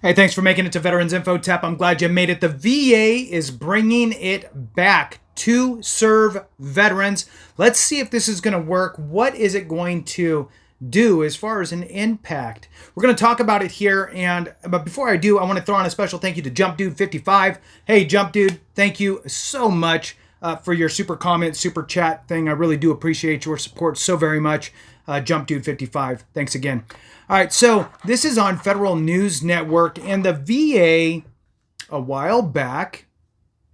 Hey, thanks for making it to Veterans Info Tap. I'm glad you made it. The VA is bringing it back to serve veterans. Let's see if this is going to work. What is it going to do as far as an impact? We're going to talk about it here. But before I do, I want to throw on a special thank you to Jump Dude 55. Hey, Jump Dude, thank you so much for your super comment, super chat thing. I really do appreciate your support so very much. Jump Dude 55. Thanks again. All right, so this is on Federal News Network, and the VA a while back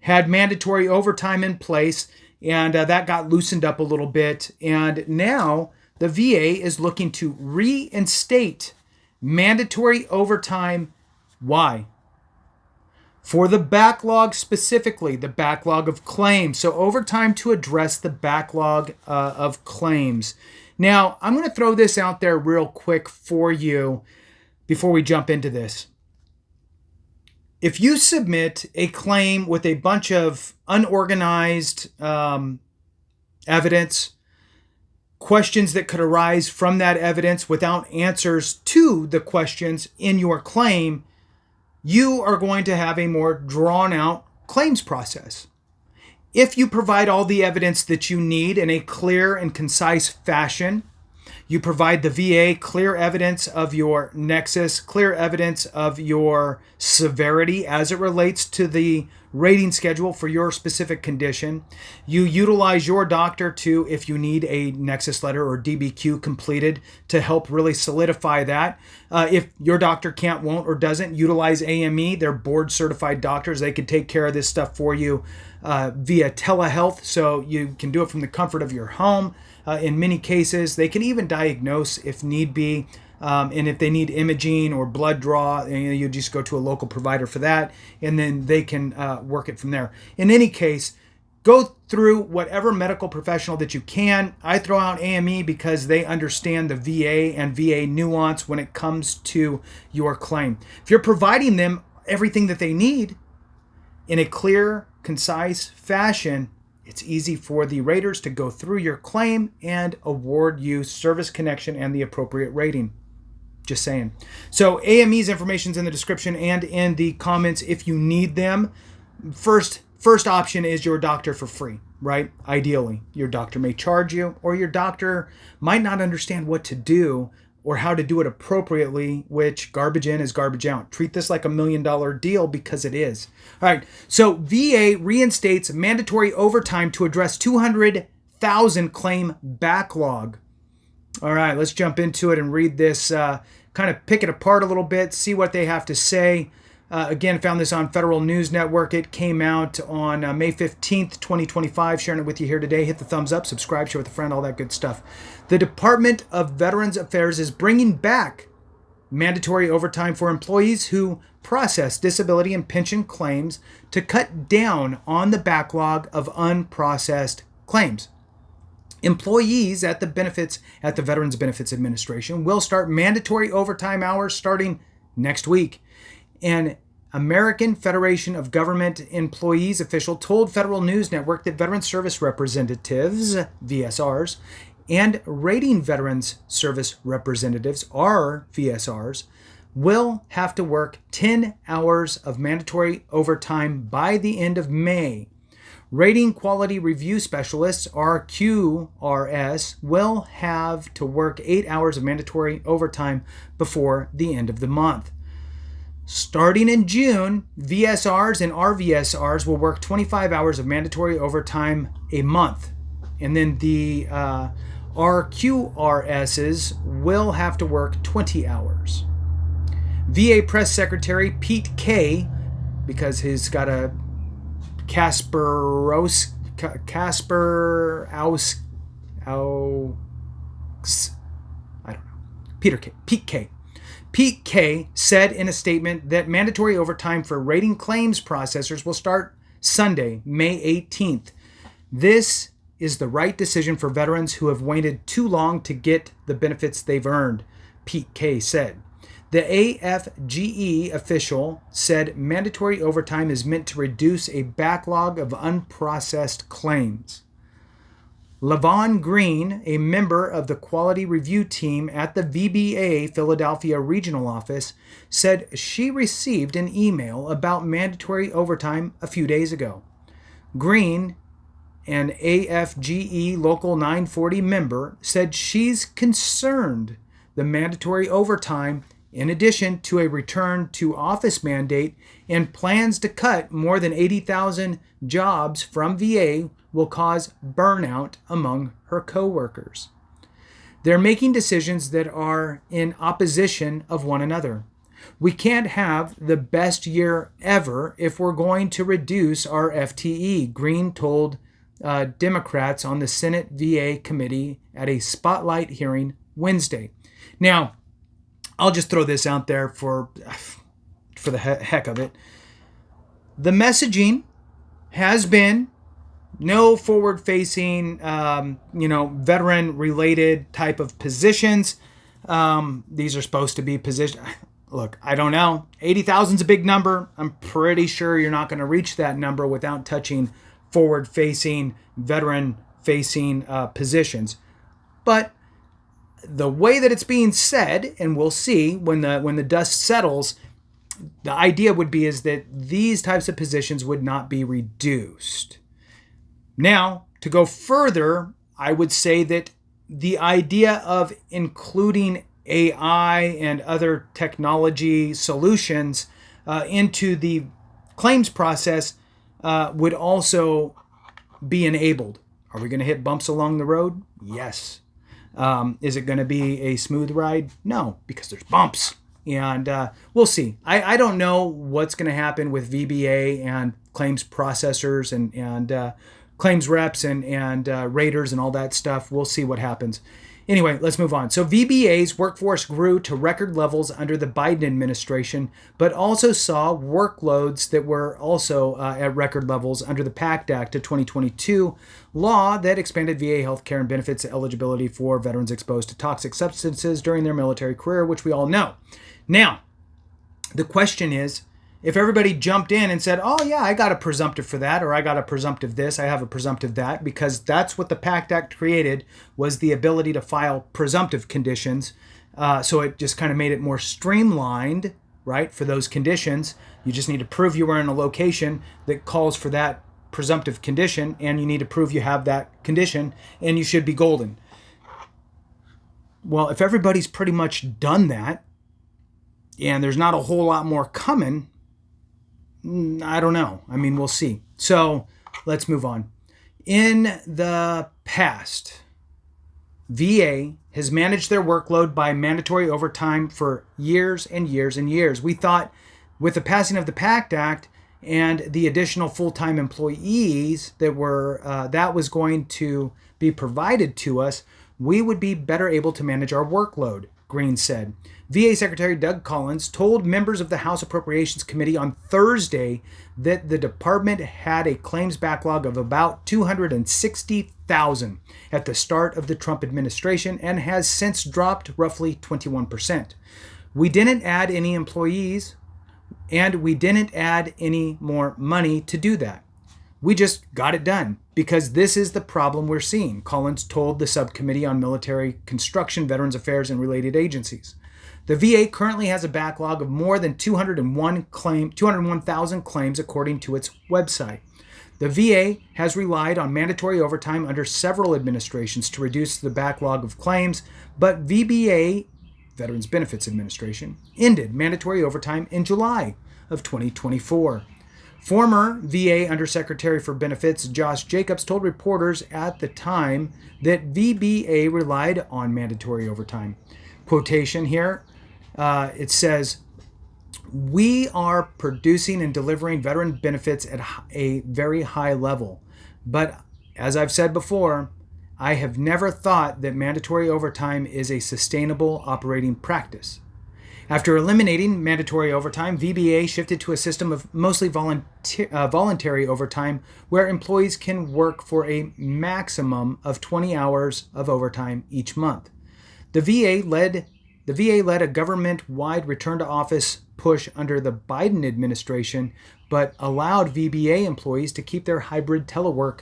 had mandatory overtime in place, and that got loosened up a little bit. And now the VA is looking to reinstate mandatory overtime. Why? For the backlog specifically, the backlog of claims. So overtime to address the backlog of claims. Now, I'm going to throw this out there real quick for you before we jump into this. If you submit a claim with a bunch of unorganized evidence, questions that could arise from that evidence without answers to the questions in your claim, you are going to have a more drawn-out claims process. If you provide all the evidence that you need in a clear and concise fashion, you provide the VA clear evidence of your nexus, clear evidence of your severity as it relates to the rating schedule for your specific condition. You utilize your doctor to, if you need a Nexus Letter or DBQ completed, to help really solidify that. If your doctor can't, won't, or doesn't, utilize AME. They're board certified doctors. They can take care of this stuff for you via telehealth, so you can do it from the comfort of your home. In many cases, they can even diagnose if need be. And if they need imaging or blood draw, you just go to a local provider for that, and then they can work it from there. In any case, go through whatever medical professional that you can. I throw out AME because they understand the VA and VA nuance when it comes to your claim. If you're providing them everything that they need in a clear, concise fashion, it's easy for the raters to go through your claim and award you service connection and the appropriate rating. Just saying. So AME's information's in the description and in the comments if you need them. First option is your doctor for free, right? Ideally, your doctor may charge you, or your doctor might not understand what to do or how to do it appropriately, which garbage in is garbage out. Treat this like $1 million deal because it is. All right, so VA reinstates mandatory overtime to address 200,000 claim backlog. All right, let's jump into it and read this, kind of pick it apart a little bit, see what they have to say. Again, found this on Federal News Network. It came out on May 15th, 2025. Sharing it with you here today. Hit the thumbs up, subscribe, share with a friend, all that good stuff. The Department of Veterans Affairs is bringing back mandatory overtime for employees who process disability and pension claims to cut down on the backlog of unprocessed claims. Employees at the Veterans Benefits Administration will start mandatory overtime hours starting next week. An American Federation of Government Employees official told Federal News Network that Veteran Service Representatives, VSRs, and Rating Veterans Service Representatives, RVSRs, will have to work 10 hours of mandatory overtime by the end of May. Rating Quality Review Specialists, RQRS, will have to work 8 hours of mandatory overtime before the end of the month. Starting in June, VSRs and RVSRs will work 25 hours of mandatory overtime a month. And then the RQRSs will have to work 20 hours. VA Press Secretary Pete K., because he's got a Pete K. Pete K. said in a statement that mandatory overtime for rating claims processors will start Sunday, May 18th. This is the right decision for veterans who have waited too long to get the benefits they've earned, Pete K. said. The AFGE official said mandatory overtime is meant to reduce a backlog of unprocessed claims. LaVon Green, a member of the quality review team at the VBA Philadelphia regional office, said she received an email about mandatory overtime a few days ago. Green, an AFGE Local 940 member, said she's concerned the mandatory overtime, in addition to a return to office mandate and plans to cut more than 80,000 jobs from VA, will cause burnout among her coworkers. They're making decisions that are in opposition of one another. We can't have the best year ever if we're going to reduce our FTE, Green told Democrats on the Senate VA committee at a spotlight hearing Wednesday. Now, I'll just throw this out there for the heck of it. The messaging has been no forward-facing, veteran-related type of positions. These are supposed to be positions. Look, I don't know. 80,000 is a big number. I'm pretty sure you're not going to reach that number without touching forward-facing, veteran-facing positions. But the way that it's being said, and we'll see when the dust settles, the idea would be is that these types of positions would not be reduced. Now, to go further, I would say that the idea of including AI and other technology solutions into the claims process would also be enabled. Are we going to hit bumps along the road? Yes. Is it going to be a smooth ride? No, because there's bumps. And we'll see. I don't know what's going to happen with VBA and claims processors and claims reps and raters and all that stuff. We'll see what happens. Anyway, let's move on. So VBA's workforce grew to record levels under the Biden administration, but also saw workloads that were also at record levels under the PAC Act of 2022, law that expanded VA healthcare and benefits eligibility for veterans exposed to toxic substances during their military career, which we all know. Now, the question is, if everybody jumped in and said, oh yeah, I got a presumptive for that, or I got a presumptive this, I have a presumptive that, because that's what the PAC Act created, was the ability to file presumptive conditions. So it just kind of made it more streamlined, right, for those conditions. You just need to prove you were in a location that calls for that presumptive condition, and you need to prove you have that condition, and you should be golden. Well, if everybody's pretty much done that, and there's not a whole lot more coming, I don't know. I mean, we'll see. So let's move on. In the past, VA has managed their workload by mandatory overtime for years and years and years. We thought with the passing of the PAC Act and the additional full-time employees that was going to be provided to us, we would be better able to manage our workload, Green said. VA Secretary Doug Collins told members of the House Appropriations Committee on Thursday that the department had a claims backlog of about 260,000 at the start of the Trump administration and has since dropped roughly 21%. We didn't add any employees, and we didn't add any more money to do that. We just got it done because this is the problem we're seeing, Collins told the Subcommittee on Military Construction, Veterans Affairs, and Related Agencies. The VA currently has a backlog of more than 201,000 claims according to its website. The VA has relied on mandatory overtime under several administrations to reduce the backlog of claims, but VBA, Veterans Benefits Administration, ended mandatory overtime in July of 2024. Former VA Undersecretary for Benefits Josh Jacobs told reporters at the time that VBA relied on mandatory overtime. Quotation here. It says, we are producing and delivering veteran benefits at a very high level. But as I've said before, I have never thought that mandatory overtime is a sustainable operating practice. After eliminating mandatory overtime, VBA shifted to a system of mostly voluntary overtime where employees can work for a maximum of 20 hours of overtime each month. The VA led a government-wide return-to-office push under the Biden administration, but allowed VBA employees to keep their hybrid telework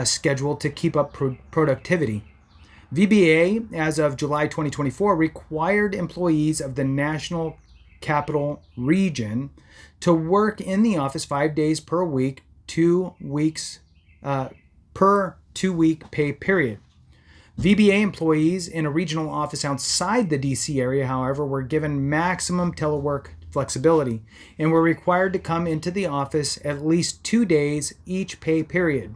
schedule to keep up productivity. VBA, as of July 2024, required employees of the National Capital Region to work in the office 5 days per week, 2 weeks per 2-week pay period. VBA employees in a regional office outside the DC area, however, were given maximum telework flexibility and were required to come into the office at least 2 days each pay period.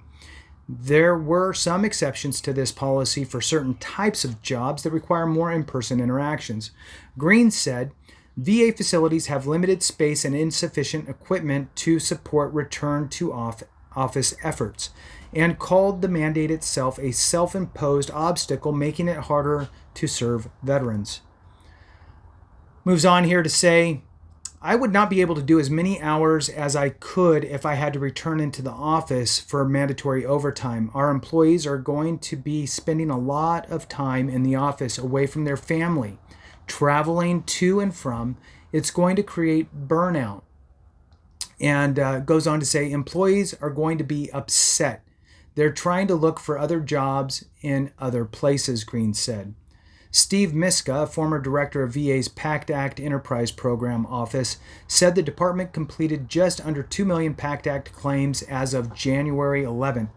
There were some exceptions to this policy for certain types of jobs that require more in-person interactions. Green said, VA facilities have limited space and insufficient equipment to support return to office efforts, and called the mandate itself a self-imposed obstacle, making it harder to serve veterans. Moves on here to say, I would not be able to do as many hours as I could if I had to return into the office for mandatory overtime. Our employees are going to be spending a lot of time in the office away from their family, traveling to and from. It's going to create burnout. And goes on to say, employees are going to be upset. They're trying to look for other jobs in other places, Green said. Steve Miska, former director of VA's PAC Act Enterprise Program Office, said the department completed just under 2 million PAC Act claims as of January 11th,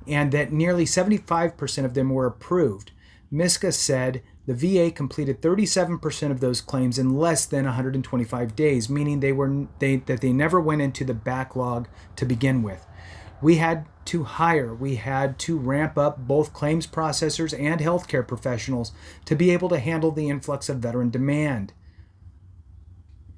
and that nearly 75% of them were approved. Miska said the VA completed 37% of those claims in less than 125 days, meaning that they never went into the backlog to begin with. We had to hire, we had to ramp up both claims processors and healthcare professionals to be able to handle the influx of veteran demand.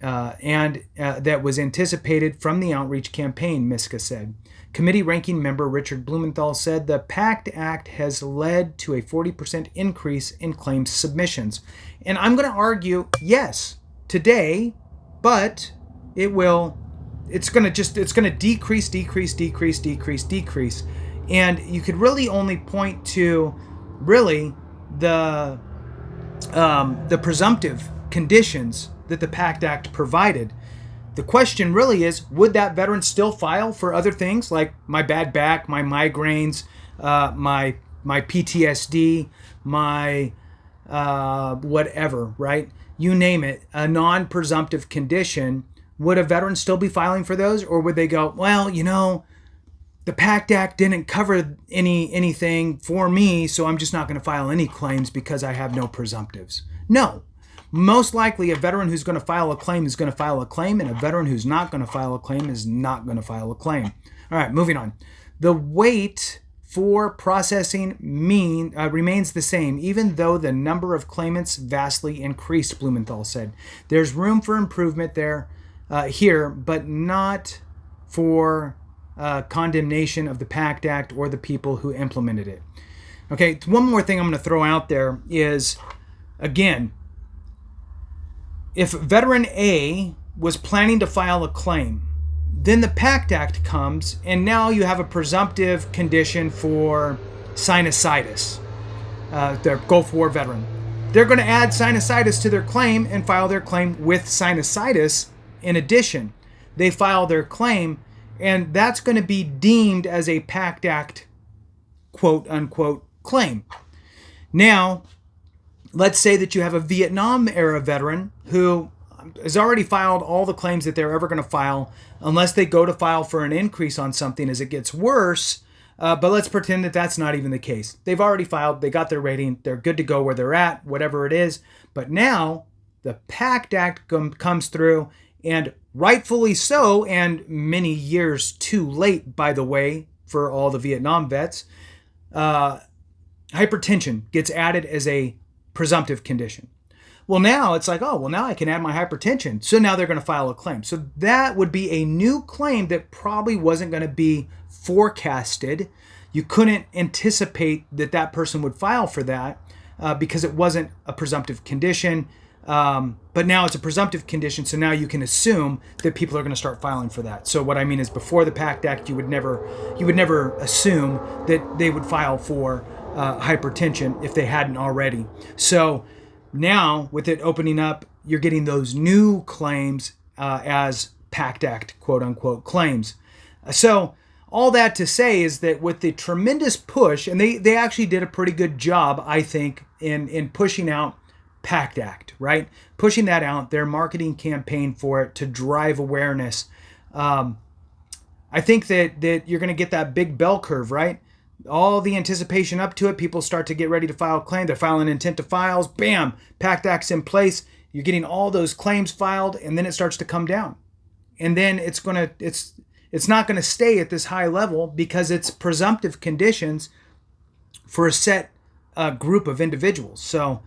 And that was anticipated from the outreach campaign, Miska said. Committee ranking member Richard Blumenthal said the PAC Act has led to a 40% increase in claims submissions. And I'm going to argue, yes, today, but it's going to decrease. And you could really only point to the presumptive conditions that the PAC Act provided. The question really is, would that veteran still file for other things like my bad back, my migraines, my PTSD, my whatever, right? You name it, a non-presumptive condition. Would a veteran still be filing for those? Or would they go, well, the PAC Act didn't cover anything for me, so I'm just not going to file any claims because I have no presumptives? No. Most likely, a veteran who's going to file a claim is going to file a claim, and a veteran who's not going to file a claim is not going to file a claim. All right, moving on. The wait for processing remains the same, even though the number of claimants vastly increased, Blumenthal said. There's room for improvement here, but not for condemnation of the PAC Act or the people who implemented it. Okay, one more thing I'm going to throw out there is, again, if veteran A was planning to file a claim, then the PAC Act comes, and now you have a presumptive condition for sinusitis, the Gulf War veteran. They're going to add sinusitis to their claim and file their claim with sinusitis. In addition, they file their claim, and that's going to be deemed as a PAC Act quote-unquote claim. Now, let's say that you have a Vietnam-era veteran who has already filed all the claims that they're ever going to file, unless they go to file for an increase on something as it gets worse. But let's pretend that that's not even the case. They've already filed, they got their rating, they're good to go where they're at, whatever it is. But now the PAC Act comes through, and rightfully so, and many years too late, by the way, for all the Vietnam vets, hypertension gets added as a presumptive condition. Well, now it's like, now I can add my hypertension. So now they're going to file a claim. So that would be a new claim that probably wasn't going to be forecasted. You couldn't anticipate that person would file for that because it wasn't a presumptive condition. But now it's a presumptive condition, so now you can assume that people are going to start filing for that. So what I mean is, before the PAC Act, you would never assume that they would file for hypertension if they hadn't already. So now, with it opening up, you're getting those new claims as PAC Act quote-unquote claims. So all that to say is that with the tremendous push, and they actually did a pretty good job, I think, in pushing out PAC Act, right? Pushing that out, their marketing campaign for it to drive awareness. I think that you're going to get that big bell curve, right? All the anticipation up to it, people start to get ready to file a claim. They're filing intent to files. Bam, PAC Act's in place. You're getting all those claims filed, and then it starts to come down. And then it's not going to stay at this high level because it's presumptive conditions for a set group of individuals. So,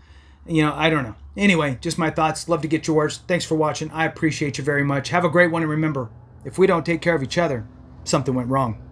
I don't know. Anyway, just my thoughts. Love to get yours. Thanks for watching. I appreciate you very much. Have a great one. And remember, if we don't take care of each other, something went wrong.